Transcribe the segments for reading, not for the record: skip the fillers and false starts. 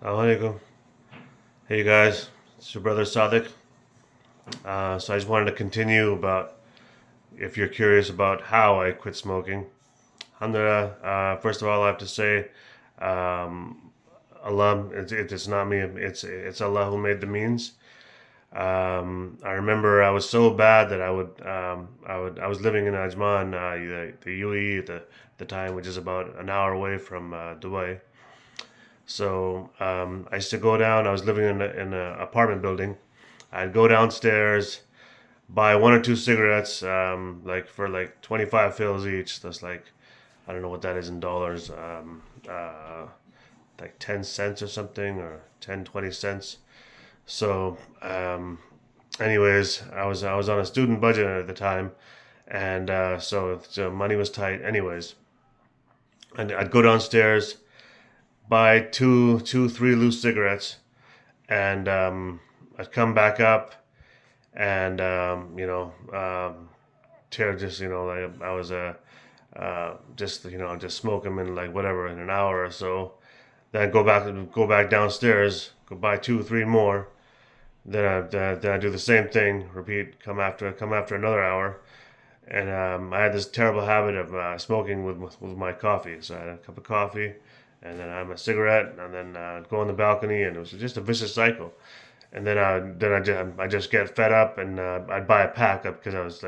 Alaikum. Hey you guys, it's your brother Saadiq. So I just wanted to continue about if you're curious about how I quit smoking. Alhamdulillah, first of all, I have to say, um, Allah, it's not me, it's Allah who made the means. I remember I was so bad that I was living in Ajman, the UAE at the time, which is about an hour away from Dubai. So I used to go down. I was living in an apartment building. I'd go downstairs, buy one or two cigarettes, like for like 25 fills each. That's like, I don't know what that is in dollars, like 10 cents or something, or 10, 20 cents. So, anyways, I was on a student budget at the time, and so money was tight. Anyways, and I'd go downstairs, buy three loose cigarettes, and I'd come back up, and tear just like I was just just smoke them in like whatever in an hour or so. Then I go back downstairs, go buy two, three more. Then I do the same thing, repeat, come after another hour. And I had this terrible habit of smoking with my coffee. So I had a cup of coffee, and then I had my cigarette, and then I'd go on the balcony, and it was just a vicious cycle. And then I just get fed up, and I'd buy a pack up because I was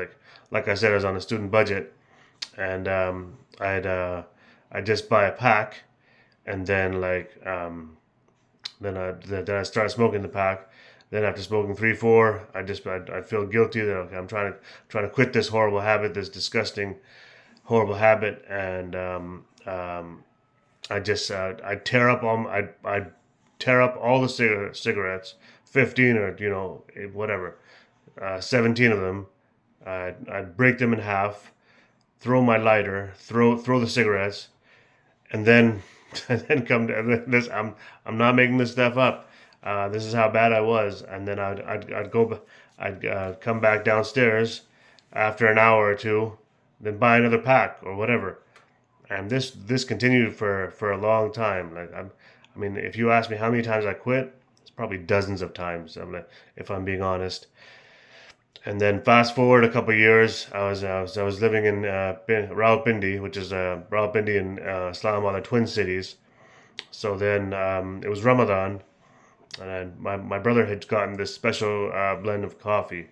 like I said, I was on a student budget, and I'd just buy a pack, and then then I started smoking the pack. Then after smoking three, four, I'd feel guilty that okay, I'm trying to quit this horrible habit, this disgusting, horrible habit, and I'd tear up all the cigarettes, 15 or whatever, 17 of them. I'd break them in half, throw my lighter, throw the cigarettes, and then and then come to this. I'm not making this stuff up. This is how bad I was, and then I'd come back downstairs after an hour or two, then buy another pack or whatever, and this continued for a long time. I mean, if you ask me how many times I quit, it's probably dozens of times. If I'm being honest. And then fast forward a couple of years, I was living in Rawalpindi, which is Rawalpindi and Islamabad are twin cities. So then it was Ramadan, and my brother had gotten this special blend of coffee,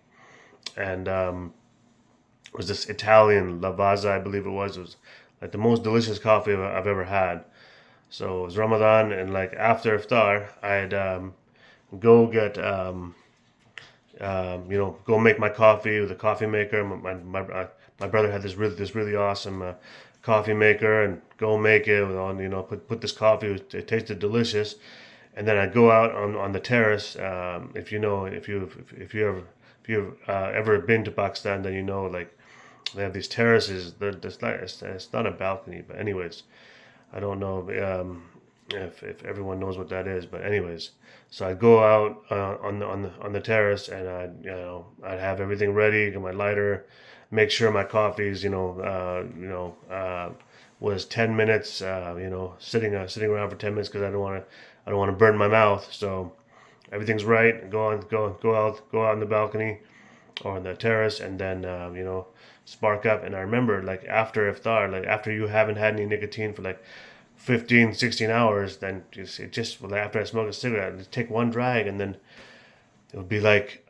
and it was this Italian Lavazza, I believe it was. It was like the most delicious coffee I've ever had. So it was Ramadan, and like after iftar, I'd go get go make my coffee with a coffee maker. My brother had this really awesome coffee maker, and go make it with all put this coffee. It tasted delicious, and then I'd go out on the terrace. If you know if you've ever been to Pakistan, then you know like they have these terraces. It's not a balcony, but anyways, I don't know if everyone knows what that is, but anyways, so I'd go out on the terrace, and I'd have everything ready, get my lighter, make sure my coffee's was 10 minutes, sitting around for 10 minutes because I don't want to burn my mouth. So everything's right. Go out on the balcony or on the terrace, and then spark up. And I remember like after iftar, like after you haven't had any nicotine for like 15, 16 hours, then well, after I smoke a cigarette, I'd take one drag, and then it would be like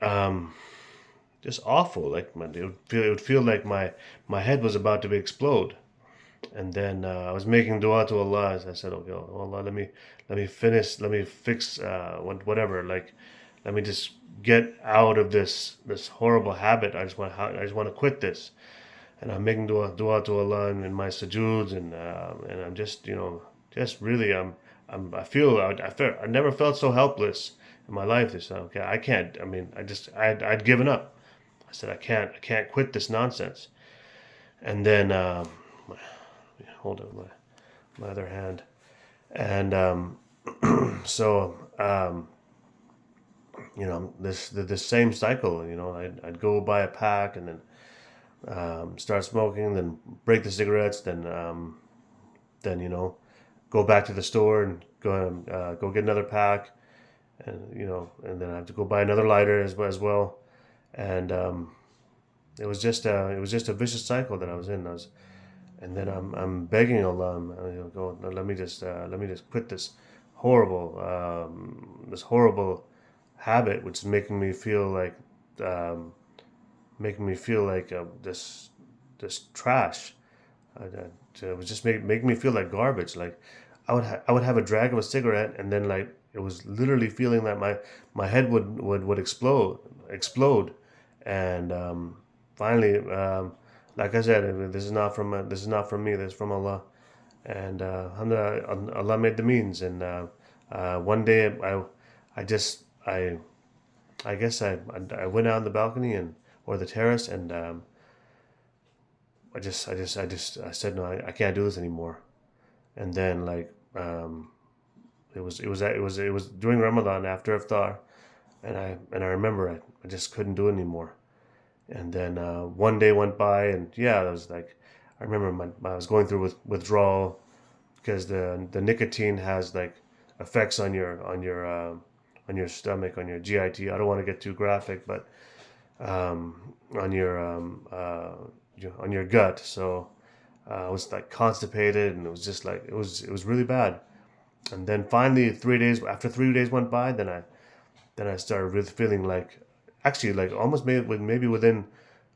just awful. Like it would feel like my head was about to explode. And then I was making dua to Allah. As I said, okay, oh Allah, let me fix whatever. Like, let me just get out of this horrible habit. I just want to quit this. And I'm making dua to Allah in my sujuds, and I'm just just really I never felt so helpless in my life. This okay, I can't. I mean, I'd given up. I said I can't quit this nonsense. And then hold on my other hand, and so this same cycle. I'd go buy a pack, and then start smoking, then break the cigarettes, then go back to the store and go get another pack, and and then I have to go buy another lighter as well, and it was just a vicious cycle that I was in. And then I'm begging Allah, go, "No, let me just quit this horrible habit, which is um, making me feel like this trash. It was just making me feel like garbage. Like I would have a drag of a cigarette, and then like it was literally feeling that my head would explode, and finally, like I said, this is not from me. This is from Allah, and alhamdulillah, Allah made the means. And one day, I just I guess I went out on the balcony and or the terrace, and I said no, I can't do this anymore. And then like it was during Ramadan after iftar, and I remember I just couldn't do it anymore. And then one day went by, and yeah, it was like I remember I was going through withdrawal because the nicotine has like effects on your stomach, on your GIT. I don't want to get too graphic, but on on your gut. So I was like constipated, and it was just like it was really bad. And then finally, 3 days after 3 days went by, then I started really feeling like actually like almost maybe within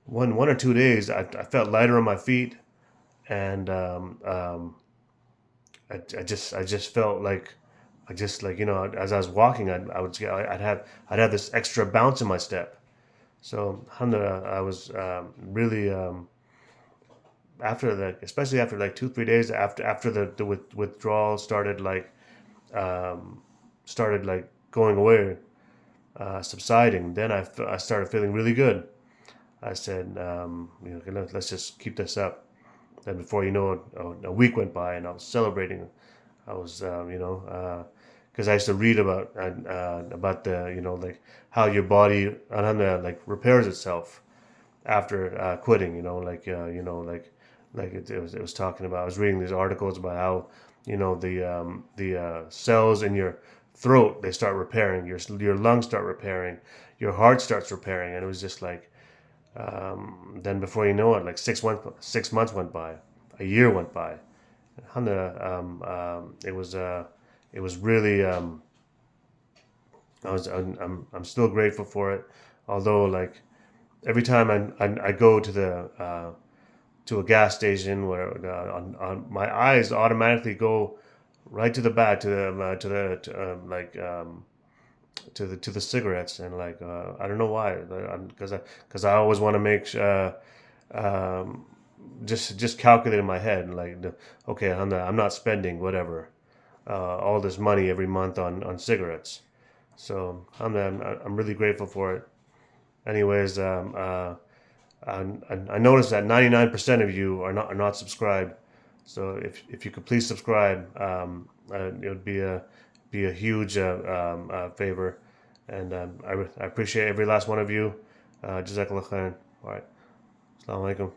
1 or 2 days, I felt lighter on my feet, and I just felt like I just like as I was walking, I'd have this extra bounce in my step. So alhamdulillah, I was really after that, especially after like 2 3 days after the withdrawal started like going away, subsiding. Then I started feeling really good. I said, okay, let's just keep this up. Then before you know it, a week went by, and I was celebrating. I was, because I used to read about the, like how your body, alhamdulillah, like repairs itself after quitting. Like it was talking about. I was reading these articles about how, the cells in your throat, they start repairing. Your lungs start repairing. Your heart starts repairing, and it was just like. Then before you know it, like 6 months went by, a year went by. Alhamdulillah, it was really. I'm still grateful for it, although like every time I go to a gas station where on my eyes automatically go right to the back to the cigarettes, and like I don't know why, because I always want to make just calculate in my head like okay, I'm not spending whatever all this money every month on cigarettes. So I'm really grateful for it. Anyways, I noticed that 99% of you are not subscribed. So if you could please subscribe, it would be a huge favor, and I appreciate every last one of you. Jazak Allaah Khairan. All right. Assalamu alaikum.